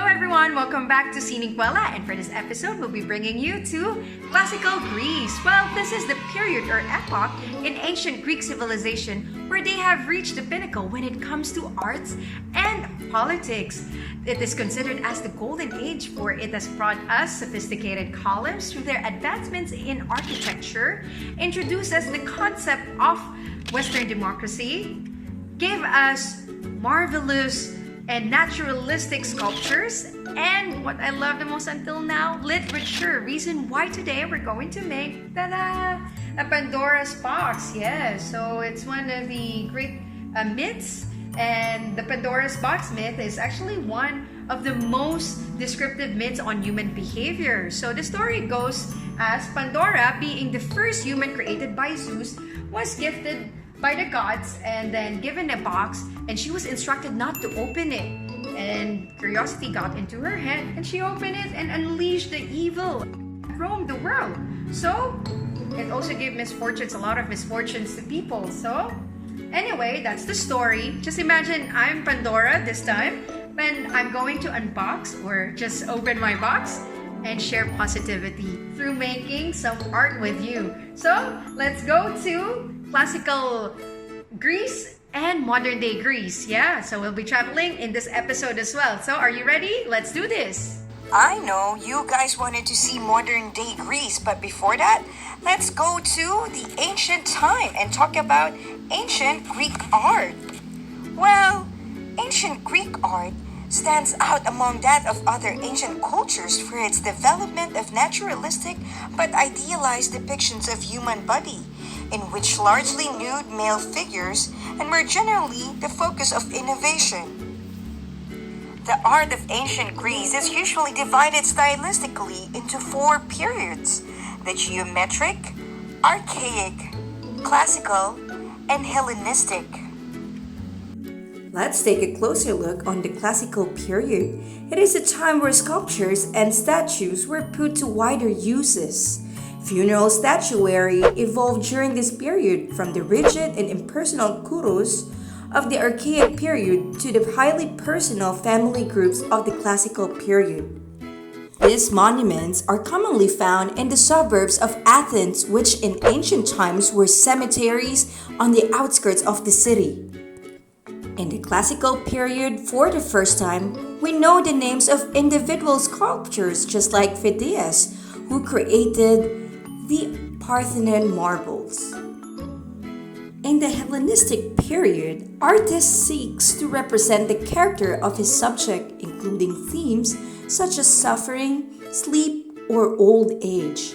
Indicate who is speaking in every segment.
Speaker 1: everyone, welcome back to Siningkwela, and for this episode we'll be bringing you to classical Greece. Well, this is the period or epoch in ancient Greek civilization where they have reached the pinnacle when it comes to arts and politics. It is considered as the golden age, for it has brought us sophisticated columns through their advancements in architecture, introduced us the concept of Western democracy, gave us marvelous and naturalistic sculptures, and what I love the most until now, literature. Reason why today we're going to make a Pandora's box. Yes, so it's one of the great myths, and the Pandora's box myth is actually one of the most descriptive myths on human behavior. So the story goes as Pandora, being the first human created by Zeus, was gifted by the gods and then given a box, and she was instructed not to open it, and curiosity got into her head and she opened it and unleashed the evil that roamed the world. So it also gave misfortunes, a lot of misfortunes to people. So anyway, that's the story. Just imagine I'm Pandora this time, and I'm going to unbox or just open my box and share positivity through making some art with you. So let's go to classical Greece and modern day Greece. Yeah, so we'll be traveling in this episode as well. So are you ready? Let's do this.
Speaker 2: I know you guys wanted to see modern day Greece, but before that, let's go to the ancient time and talk about ancient Greek art. Well, ancient Greek art stands out among that of other ancient cultures for its development of naturalistic but idealized depictions of human body, in which largely nude male figures and were generally the focus of innovation. The art of ancient Greece is usually divided stylistically into four periods: the geometric, archaic, classical, and Hellenistic.
Speaker 3: Let's take a closer look on the classical period. It is a time where sculptures and statues were put to wider uses. Funeral statuary evolved during this period, from the rigid and impersonal kuros of the Archaic period to the highly personal family groups of the classical period. These monuments are commonly found in the suburbs of Athens, which in ancient times were cemeteries on the outskirts of the city. In the classical period, for the first time, we know the names of individual sculptors, just like Phidias, who created the Parthenon marbles. In the Hellenistic period, artist seeks to represent the character of his subject, including themes such as suffering, sleep, or old age.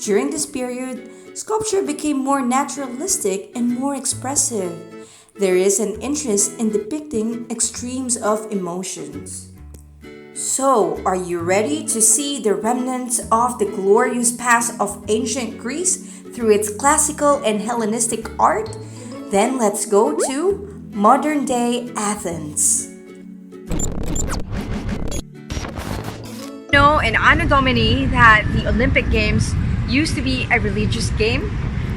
Speaker 3: During this period, sculpture became more naturalistic and more expressive. There is an interest in depicting extremes of emotions. So, are you ready to see the remnants of the glorious past of ancient Greece through its classical and Hellenistic art? Then let's go to modern day Athens.
Speaker 1: In Anno Domini that the Olympic Games used to be a religious game.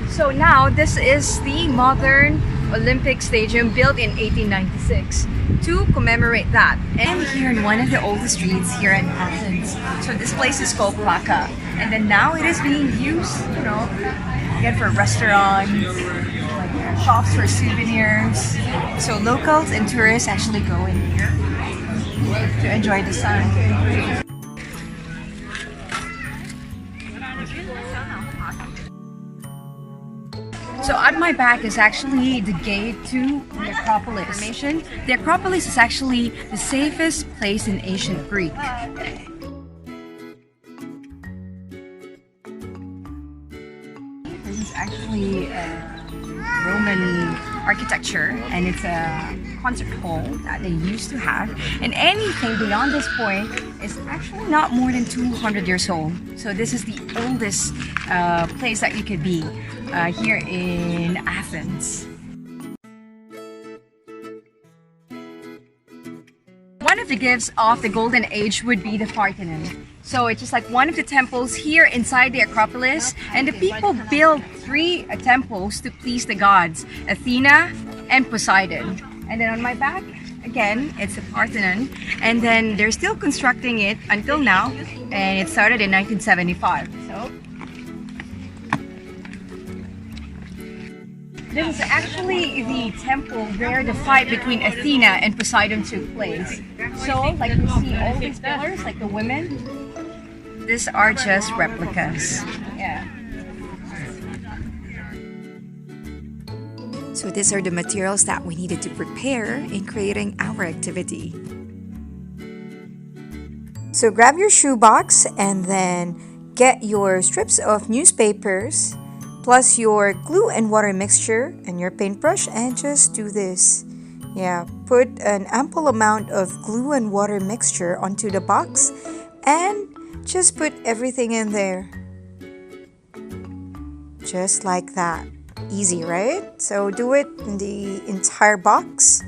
Speaker 1: So now this is the modern Olympic Stadium built in 1896 to commemorate that. And I'm here in one of the oldest streets here in Athens. So this place is called Plaka. And then now it is being used, again for restaurants, like shops for souvenirs. So locals and tourists actually go in here to enjoy the sun. So at my back is actually the gate to the Acropolis. The Acropolis is actually the safest place in ancient Greek. This is actually Roman architecture, and it's a concert hall that they used to have. And anything beyond this point is actually not more than 200 years old. So this is the oldest place that you could be here in Athens. One of the gifts of the Golden Age would be the Parthenon. So it's just like one of the temples here inside the Acropolis, and the people built three temples to please the gods, Athena and Poseidon. And then on my back Again, it's a Parthenon, and then they're still constructing it until now, and it started in 1975. So this is actually the temple where the fight between Athena and Poseidon took place. So, like you see all these pillars, like the women, these are just replicas. Yeah.
Speaker 3: So these are the materials that we needed to prepare in creating our activity. So grab your shoebox and then get your strips of newspapers plus your glue and water mixture and your paintbrush and just do this. Yeah, put an ample amount of glue and water mixture onto the box and just put everything in there. Just like that. Easy, right? So do it in the entire box.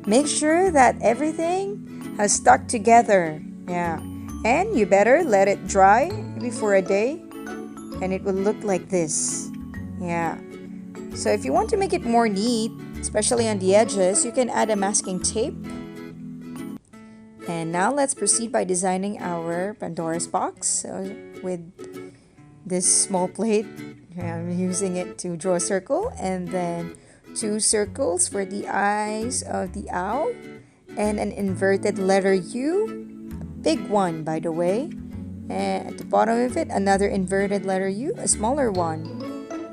Speaker 3: Make sure that everything has stuck together. Yeah. And you better let it dry maybe for a day and it will look like this. Yeah. So if you want to make it more neat, especially on the edges, you can add a masking tape. And now let's proceed by designing our Pandora's box. So with this small plate, I'm using it to draw a circle and then 2 circles for the eyes of the owl and an inverted letter U, a big one by the way, and at the bottom of it another inverted letter U, a smaller one,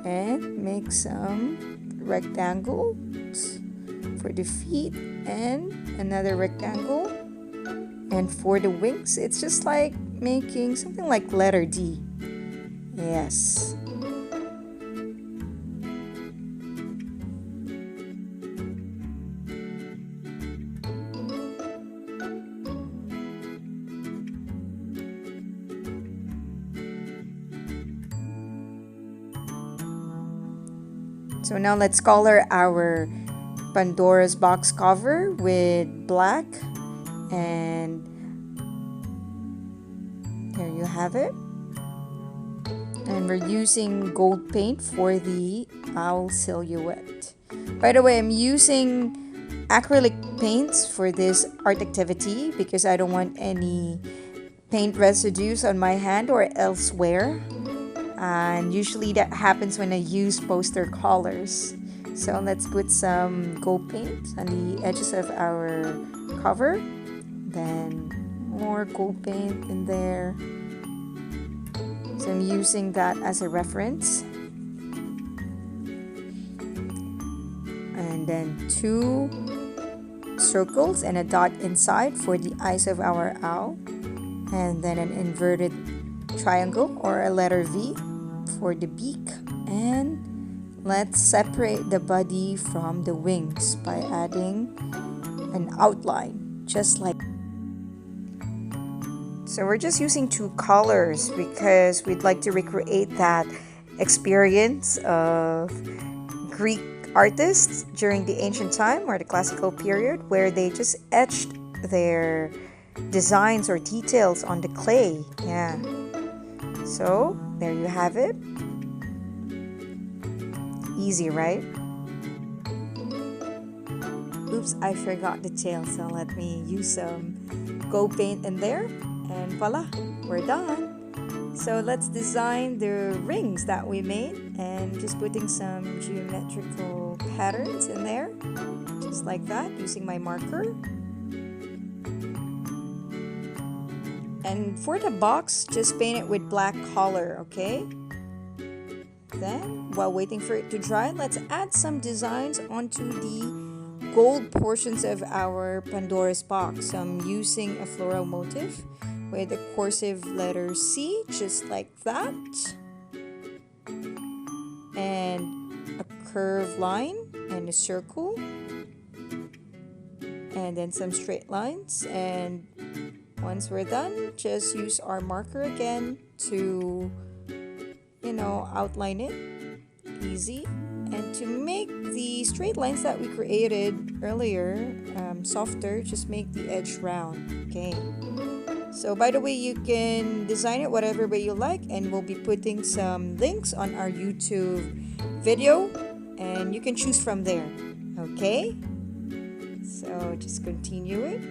Speaker 3: and make some rectangles for the feet and another rectangle. And for the wings, it's just like making something like letter D. Yes. So now let's color our Pandora's box cover with black. And there you have it. And we're using gold paint for the owl silhouette. By the way, I'm using acrylic paints for this art activity because I don't want any paint residues on my hand or elsewhere. And usually that happens when I use poster colors. So let's put some gold paint on the edges of our cover. Then more gold paint in there. So I'm using that as a reference. And then 2 circles and a dot inside for the eyes of our owl. And then an inverted triangle or a letter V for the beak. And let's separate the body from the wings by adding an outline, just like. So we're just using 2 colors because we'd like to recreate that experience of Greek artists during the ancient time or the classical period where they just etched their designs or details on the clay. Yeah. So there you have it. Easy, right? Oops, I forgot the tail, so let me use some gold paint in there. And voila, we're done. So let's design the rings that we made and just putting some geometrical patterns in there, just like that, using my marker. And for the box, just paint it with black color, okay? Then, while waiting for it to dry, let's add some designs onto the gold portions of our Pandora's box. So I'm using a floral motif with a cursive letter C, just like that. And a curved line and a circle. And then some straight lines. And once we're done, just use our marker again to, outline it. Easy. And to make the straight lines that we created earlier softer, just make the edge round. Okay. So by the way, you can design it whatever way you like, and we'll be putting some links on our YouTube video and you can choose from there. Okay? So just continue it.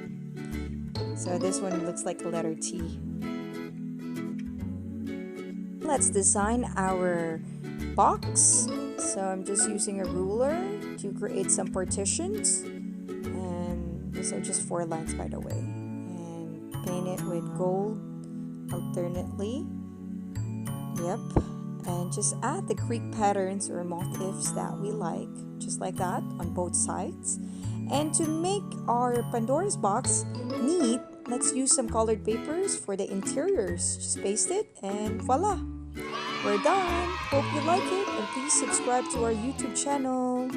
Speaker 3: So this one looks like a letter T. Let's design our box. So I'm just using a ruler to create some partitions. And these are just 4 lines, by the way. And paint it with gold alternately. Yep. And just add the Greek patterns or motifs that we like, just like that, on both sides. And to make our Pandora's box neat, let's use some colored papers for the interiors. Just paste it and voila! We're done! Hope you like it, and please subscribe to our YouTube channel.